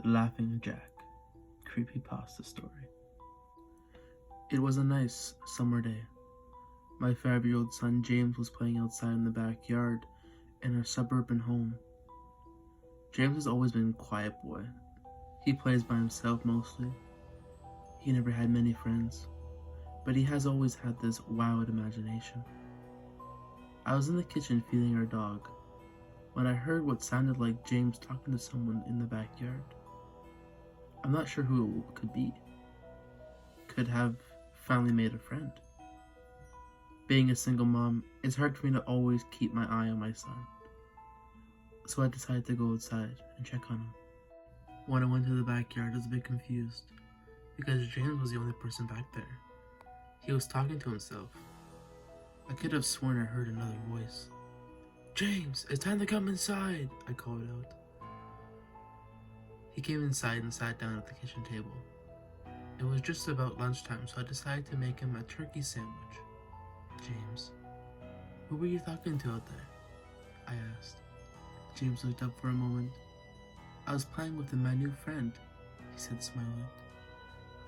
Laughing Jack, CreepyPasta story. It was a nice summer day. My 5-year-old son James was playing outside in the backyard in our suburban home. James has always been a quiet boy. He plays by himself mostly. He never had many friends, but he has always had this wild imagination. I was in the kitchen feeding our dog when I heard what sounded like James talking to someone in the backyard. I'm not sure who it could be. Could have finally made a friend. Being a single mom, it's hard for me to always keep my eye on my son. So I decided to go outside and check on him. When I went to the backyard, I was a bit confused because James was the only person back there. He was talking to himself. I could have sworn I heard another voice. "James, it's time to come inside," I called out. He came inside and sat down at the kitchen table. It was just about lunchtime, so I decided to make him a turkey sandwich. "James, who were you talking to out there?" I asked. James looked up for a moment. "I was playing with my new friend," he said, smiling.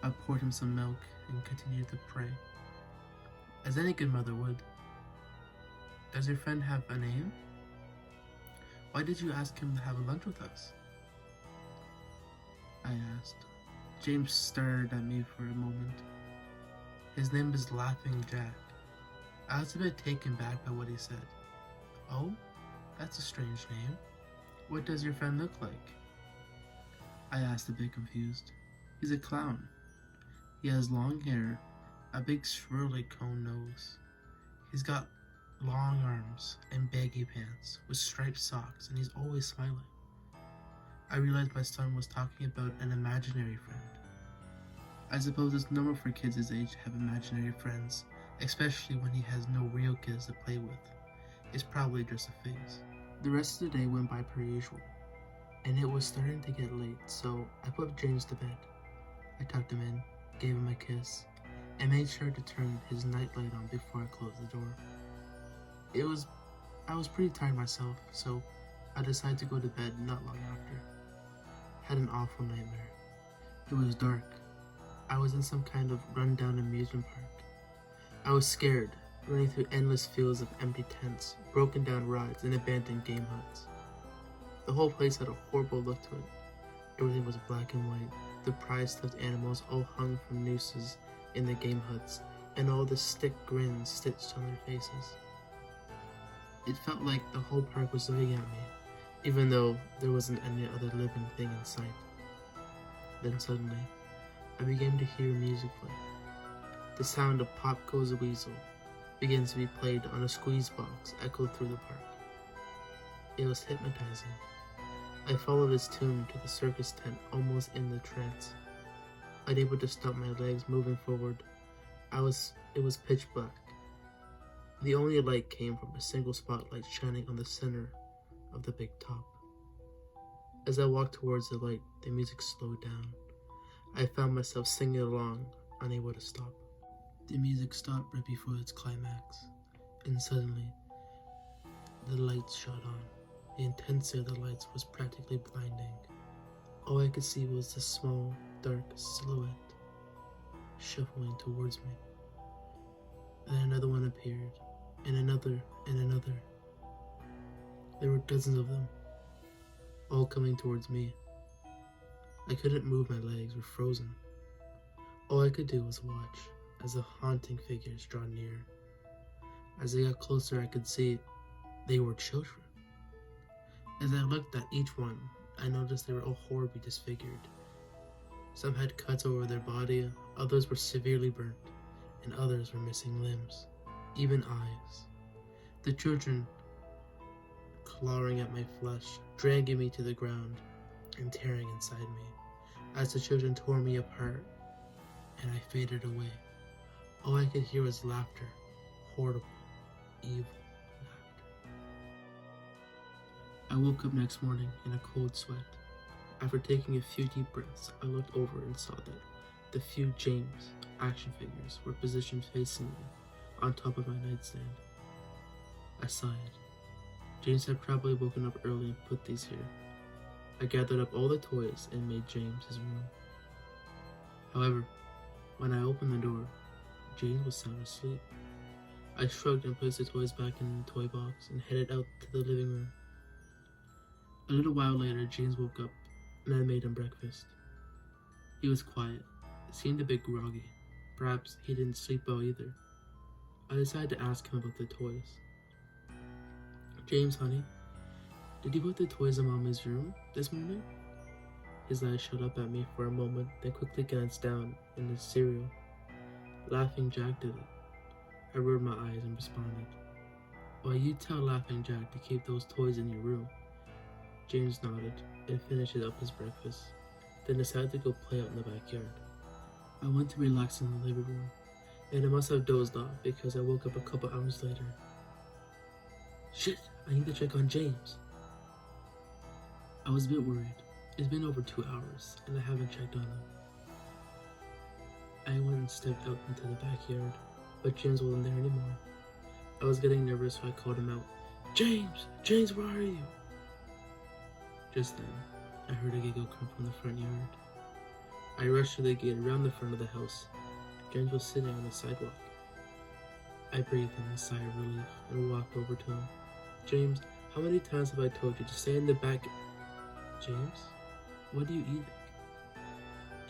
I poured him some milk and continued to pray, as any good mother would. "Does your friend have a name? Why did you ask him to have lunch with us?" I asked. James stared at me for a moment. "His name is Laughing Jack." I was a bit taken back by what he said. "Oh, that's a strange name. What does your friend look like?" I asked, a bit confused. "He's a clown. He has long hair, a big swirly cone nose. He's got long arms and baggy pants with striped socks, and he's always smiling." I realized my son was talking about an imaginary friend. I suppose it's normal for kids his age to have imaginary friends, especially when he has no real kids to play with. It's probably just a phase. The rest of the day went by per usual, and it was starting to get late, so I put James to bed. I tucked him in, gave him a kiss, and made sure to turn his nightlight on before I closed the door. I was pretty tired myself, so I decided to go to bed not long after. Had an awful nightmare. It was dark. I was in some kind of run-down amusement park. I was scared, running through endless fields of empty tents, broken down rides, and abandoned game huts. The whole place had a horrible look to it. Everything was black and white. The prized stuffed animals all hung from nooses in the game huts, and all the stick grins stitched on their faces. It felt like the whole park was looking at me, even though there wasn't any other living thing in sight. Then suddenly, I began to hear music play. The sound of Pop Goes the Weasel begins to be played on a squeeze box echoed through the park. It was hypnotizing. I followed its tune to the circus tent, almost in the trance. Unable to stop my legs moving forward, it was pitch black. The only light came from a single spotlight shining on the center of the big top. As I walked towards the light, the music slowed down. I found myself singing along, unable to stop. The music stopped right before its climax, and suddenly, the lights shot on. The intensity of the lights was practically blinding. All I could see was the small, dark silhouette shuffling towards me. Then another one appeared, and another, and another. There were dozens of them, all coming towards me. I couldn't move, my legs were frozen. All I could do was watch as the haunting figures draw near. As they got closer, I could see they were children. As I looked at each one, I noticed they were all horribly disfigured. Some had cuts over their body, others were severely burnt, and others were missing limbs, even eyes. The children clawing at my flesh, dragging me to the ground, and tearing inside me. As the children tore me apart, and I faded away, all I could hear was laughter, horrible, evil laughter. I woke up next morning in a cold sweat. After taking a few deep breaths, I looked over and saw that the few James action figures were positioned facing me on top of my nightstand. I sighed. James had probably woken up early and put these here. I gathered up all the toys and made James his room. However, when I opened the door, James was sound asleep. I shrugged and placed the toys back in the toy box and headed out to the living room. A little while later, James woke up and I made him breakfast. He was quiet, seemed a bit groggy. Perhaps he didn't sleep well either. I decided to ask him about the toys. James, honey, did you put the toys in Mommy's room this morning? His eyes shot up at me for a moment, then quickly glanced down in his cereal. Laughing Jack did it. I rolled my eyes and responded, "Well, you tell Laughing Jack to keep those toys in your room." James nodded and finished up his breakfast, then decided to go play out in the backyard. I went to relax in the living room, and I must have dozed off because I woke up a couple hours later. Shit, I need to check on James. I was a bit worried. It's been over 2 hours, and I haven't checked on him. I went and stepped out into the backyard, but James wasn't there anymore. I was getting nervous, so I called him out. James! James, where are you? Just then, I heard a giggle come from the front yard. I rushed to the gate around the front of the house. James was sitting on the sidewalk. I breathed in a sigh of relief and walked over to him. James, how many times have I told you to stay in the back? James, what are you eating?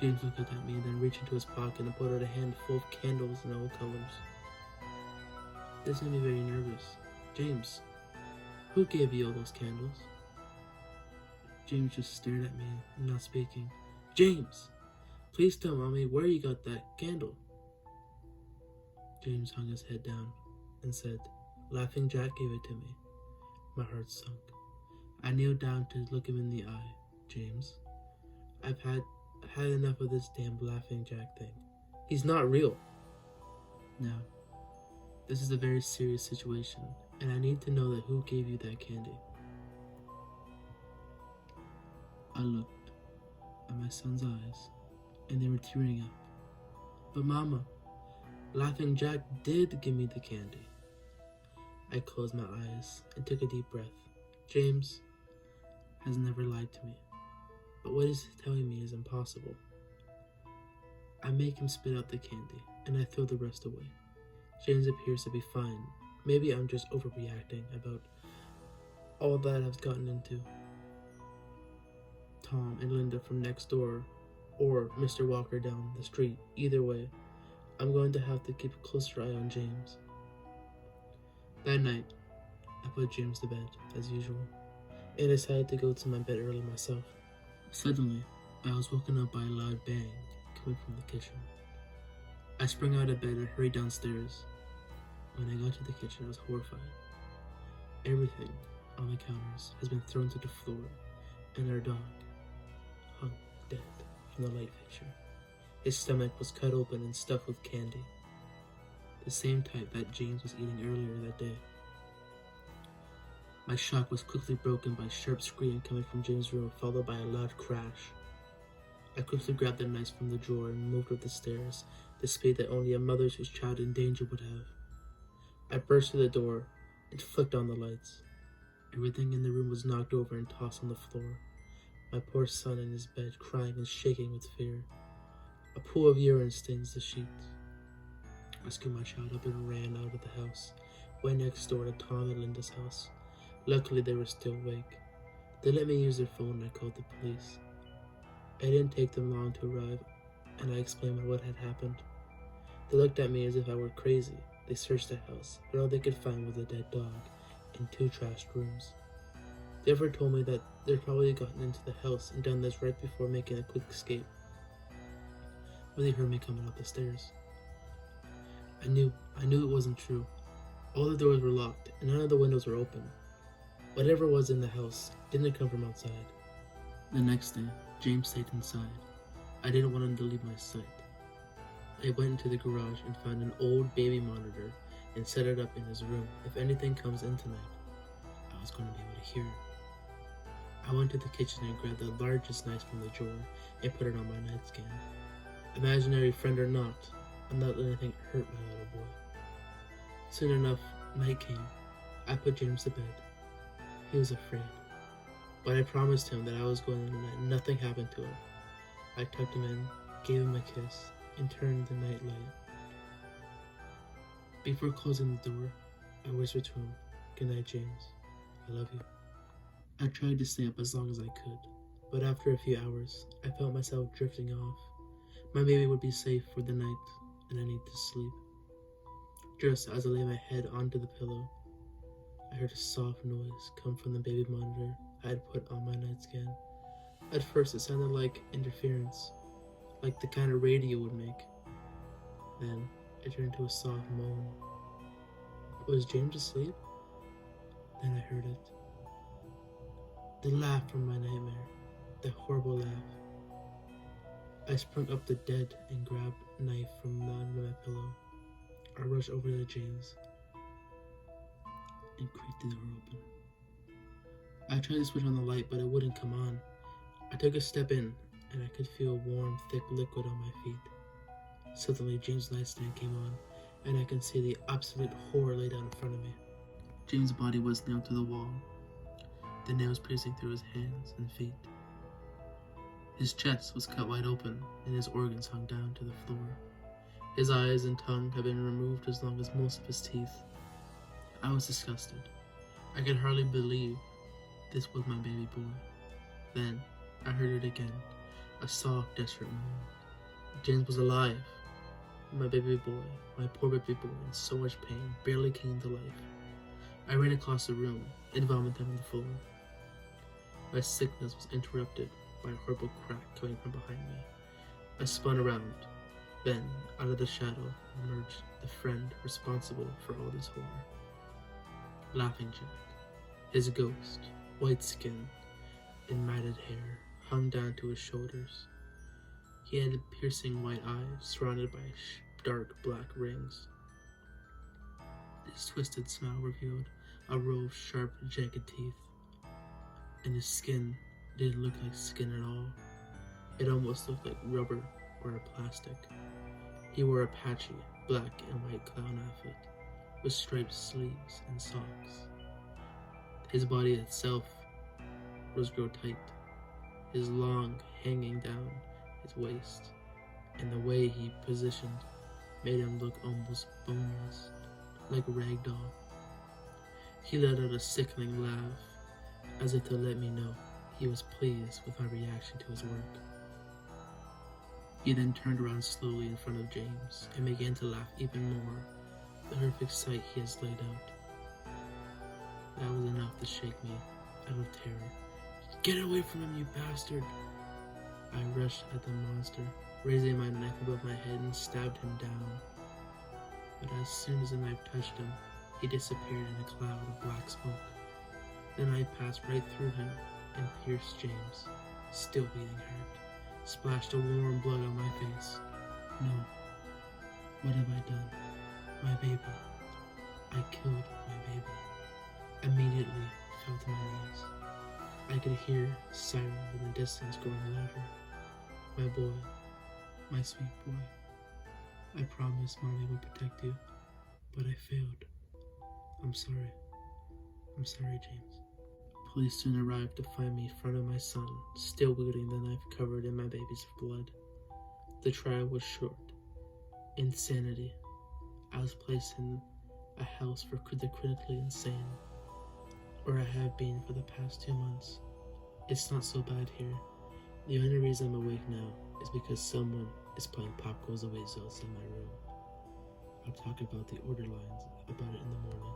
James looked at me and then reached into his pocket and pulled out a handful of candles in all colors. This made me very nervous. James, who gave you all those candles? James just stared at me, not speaking. James, please tell Mommy where you got that candle. James hung his head down and said, Laughing Jack gave it to me. My heart sunk. I kneeled down to look him in the eye. James, I've had enough of this damn Laughing Jack thing. He's not real. Now, this is a very serious situation, and I need to know that who gave you that candy. I looked at my son's eyes, and they were tearing up. But Mama, Laughing Jack did give me the candy. I closed my eyes and took a deep breath. James has never lied to me, but what he's telling me is impossible. I make him spit out the candy, and I throw the rest away. James appears to be fine. Maybe I'm just overreacting about all that I've gotten into. Tom and Linda from next door, or Mr. Walker down the street. Either way, I'm going to have to keep a closer eye on James. That night, I put James to bed, as usual, and decided to go to my bed early myself. Suddenly, I was woken up by a loud bang coming from the kitchen. I sprang out of bed and hurried downstairs. When I got to the kitchen, I was horrified. Everything on the counters has been thrown to the floor, and our dog hung dead from the light fixture. His stomach was cut open and stuffed with candy, the same type that James was eating earlier that day. My shock was quickly broken by a sharp scream coming from James' room, followed by a loud crash. I quickly grabbed the knives from the drawer and moved up the stairs, the speed that only a mother whose child in danger would have. I burst through the door and flicked on the lights. Everything in the room was knocked over and tossed on the floor. My poor son in his bed, crying and shaking with fear. A pool of urine stains the sheets. I scooped my child up and ran out of the house, went next door to Tom and Linda's house. Luckily, they were still awake. They let me use their phone and I called the police. It didn't take them long to arrive, and I explained what had happened. They looked at me as if I were crazy. They searched the house, but all they could find was a dead dog and 2 trashed rooms. They ever told me that they'd probably gotten into the house and done this right before making a quick escape, when they heard me coming up the stairs. I knew it wasn't true. All the doors were locked, and none of the windows were open. Whatever was in the house didn't come from outside. The next day, James stayed inside. I didn't want him to leave my sight. I went into the garage and found an old baby monitor and set it up in his room. If anything comes in tonight, I was going to be able to hear it. I went to the kitchen and grabbed the largest knife from the drawer and put it on my nightstand. Imaginary friend or not, I'm not letting anything hurt my little boy. Soon enough, night came. I put James to bed. He was afraid. But I promised him that I was going to let nothing happen to him. I tucked him in, gave him a kiss, and turned the night light. Before closing the door, I whispered to him, "Good night, James. I love you." I tried to stay up as long as I could, but after a few hours, I felt myself drifting off. My baby would be safe for the night, and I need to sleep. Just as I lay my head onto the pillow, I heard a soft noise come from the baby monitor I had put on my nightstand. At first, it sounded like interference, like the kind of radio would make. Then, it turned into a soft moan. Was James asleep? Then I heard it. The laugh from my nightmare. The horrible laugh. I sprung up the bed and grabbed a knife from under my pillow. I rushed over to James and creaked the door open. I tried to switch on the light, but it wouldn't come on. I took a step in, and I could feel warm, thick liquid on my feet. Suddenly, James' nightstand came on, and I could see the absolute horror laid out in front of me. James' body was nailed to the wall, the nails piercing through his hands and feet. His chest was cut wide open, and his organs hung down to the floor. His eyes and tongue had been removed as long as most of his teeth. I was disgusted. I could hardly believe this was my baby boy. Then, I heard it again, a soft, desperate moan. James was alive. My baby boy, my poor baby boy, in so much pain, barely came to life. I ran across the room and vomited on the floor. My sickness was interrupted by a horrible crack coming from behind me. I spun around. Then, out of the shadow, emerged the friend responsible for all this horror. Laughing Jack. His ghost, white skin and matted hair, hung down to his shoulders. He had piercing white eyes surrounded by dark black rings. His twisted smile revealed a row of sharp, jagged teeth, and his skin didn't look like skin at all. It almost looked like rubber or a plastic. He wore a patchy black and white clown outfit with striped sleeves and socks. His body itself was grown tight, his long hanging down his waist, and the way he positioned made him look almost boneless, like a rag doll. He let out a sickening laugh, as if to let me know he was pleased with my reaction to his work. He then turned around slowly in front of James and began to laugh even more, the horrific sight he has laid out. That was enough to shake me out of terror. "Get away from him, you bastard!" I rushed at the monster, raising my knife above my head and stabbed him down. But as soon as the knife touched him, he disappeared in a cloud of black smoke. The knife passed right through him and pierced James, still bleeding hurt, splashed a warm blood on my face. No. What have I done? My baby. I killed my baby. Immediately fell to my knees. I could hear sirens in the distance growing louder. My boy, my sweet boy. I promised Mommy would protect you, but I failed. I'm sorry. I'm sorry, James. Police soon arrived to find me in front of my son, still wielding the knife covered in my baby's blood. The trial was short. Insanity. I was placed in a house for the critically insane, where I have been for the past 2 months. It's not so bad here. The only reason I'm awake now is because someone is playing Pop Goes Away Zelda in my room. I'll talk about the order lines about it in the morning.